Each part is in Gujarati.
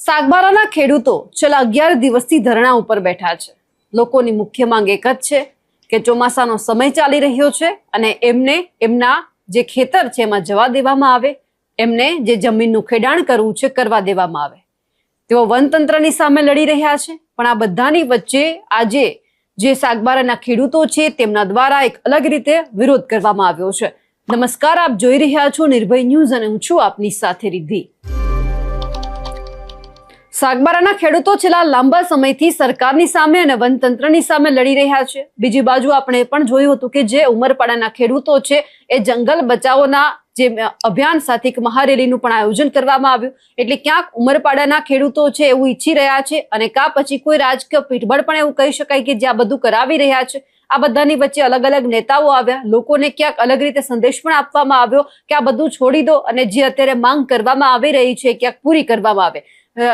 સાગબારાના ખેડૂતો છેલ્લા 11 દિવસથી ધરણા ઉપર બેઠા છે। લોકોની મુખ્ય માંગ એક જ છે કે ચોમાસાનો સમય ચાલી રહ્યો છે અને એમને એમના જે ખેતર છે એમાં જવા દેવામાં આવે, એમને જે જમીનનું ખેડાણ કરવું છે કરવા દેવામાં આવે। તેઓ વનતંત્રની સામે લડી રહ્યા છે, પણ આ બધાની વચ્ચે આજે જે સાગબારાના ખેડૂતો છે તેમના દ્વારા એક અલગ રીતે વિરોધ કરવામાં આવ્યો છે। નમસ્કાર, આપ જોઈ રહ્યા છો નિર્ભય ન્યૂઝ અને હું છું આપની સાથે રિદ્ધિ। સાગબારાના ખેડૂતો છેલ્લા લાંબા સમયથી સરકારની સામે અને વનતંત્રની સામે લડી રહ્યા છે। બીજી બાજુ આપણે પણ જોયું હતું કે જે ઉમરપાડાના ખેડૂતો છે એ જંગલ બચાવોના જે અભિયાન સાથે એક મહારેલીનું પણ આયોજન કરવામાં આવ્યું। એટલે ક્યાંક ઉમરપાડાના ખેડૂતો છે એવું ઈચ્છી રહ્યા છે અને કા પછી કોઈ રાજકીય પીઠબળ પણ એવું કહી શકાય કે જે આ બધું કરાવી રહ્યા છે। આ બધાની વચ્ચે અલગ અલગ નેતાઓ આવ્યા, લોકોને ક્યાંક અલગ રીતે સંદેશ પણ આપવામાં આવ્યો કે આ બધું છોડી દો અને જે અત્યારે માંગ કરવામાં આવી રહી છે ક્યાંક પૂરી કરવામાં આવે।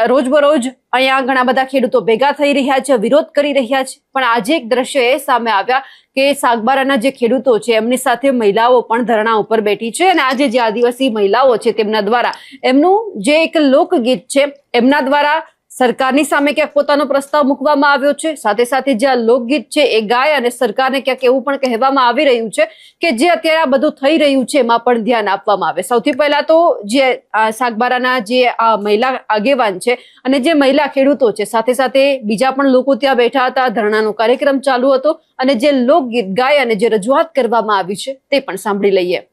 રોજબરોજ અહીંયા ઘણા બધા ખેડૂતો ભેગા થઈ રહ્યા છે, વિરોધ કરી રહ્યા છે, પણ આજે એક દ્રશ્ય એ સામે આવ્યા કે સાગબારાના જે ખેડૂતો છે એમની સાથે મહિલાઓ પણ ધરણા ઉપર બેઠી છે અને આજે જે આદિવાસી મહિલાઓ છે તેમના દ્વારા એમનું જે એક લોકગીત છે એમના દ્વારા સરકારની સામે ક્યાંક પોતાનો પ્રસ્તાવ મૂકવામાં આવ્યો છે। સાથે સાથે જે આ લોકગીત છે એ ગાય અને સરકારને ક્યાંક એવું પણ કહેવામાં આવી રહ્યું છે કે જે અત્યારે આ બધું થઈ રહ્યું છે એમાં પણ ધ્યાન આપવામાં આવે। સૌથી પહેલા તો જે સાગબારાના જે આ મહિલા આગેવાન છે અને જે મહિલા ખેડૂતો છે, સાથે સાથે બીજા પણ લોકો ત્યાં બેઠા હતા, ધરણાનો કાર્યક્રમ ચાલુ હતો અને જે લોકગીત ગાય અને જે રજૂઆત કરવામાં આવી છે તે પણ સાંભળી લઈએ।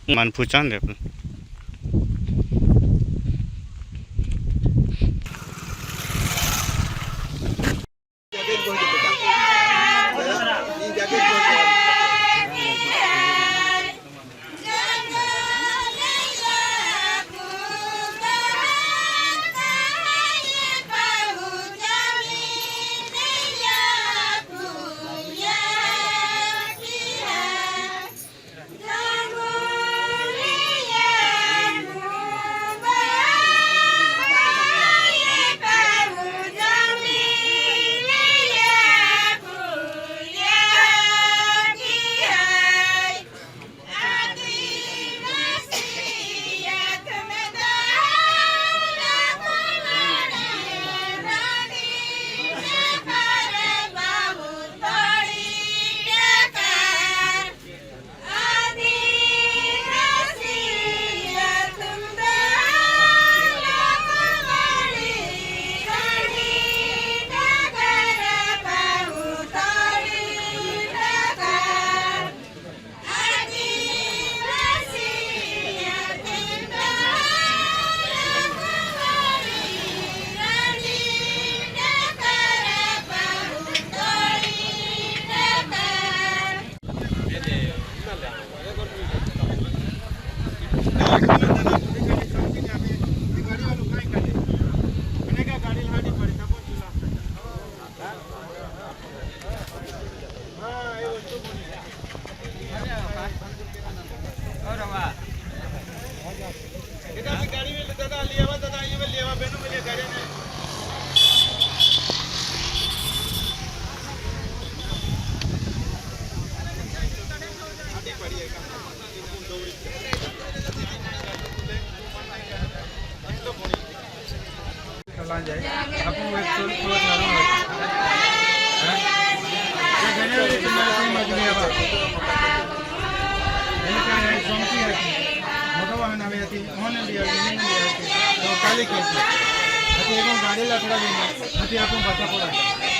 मन पूछा दे ને બિહાર છે તો કાલે કે છે હતી એક ગાડી લખડા લેना હતી આપણ બચા પડા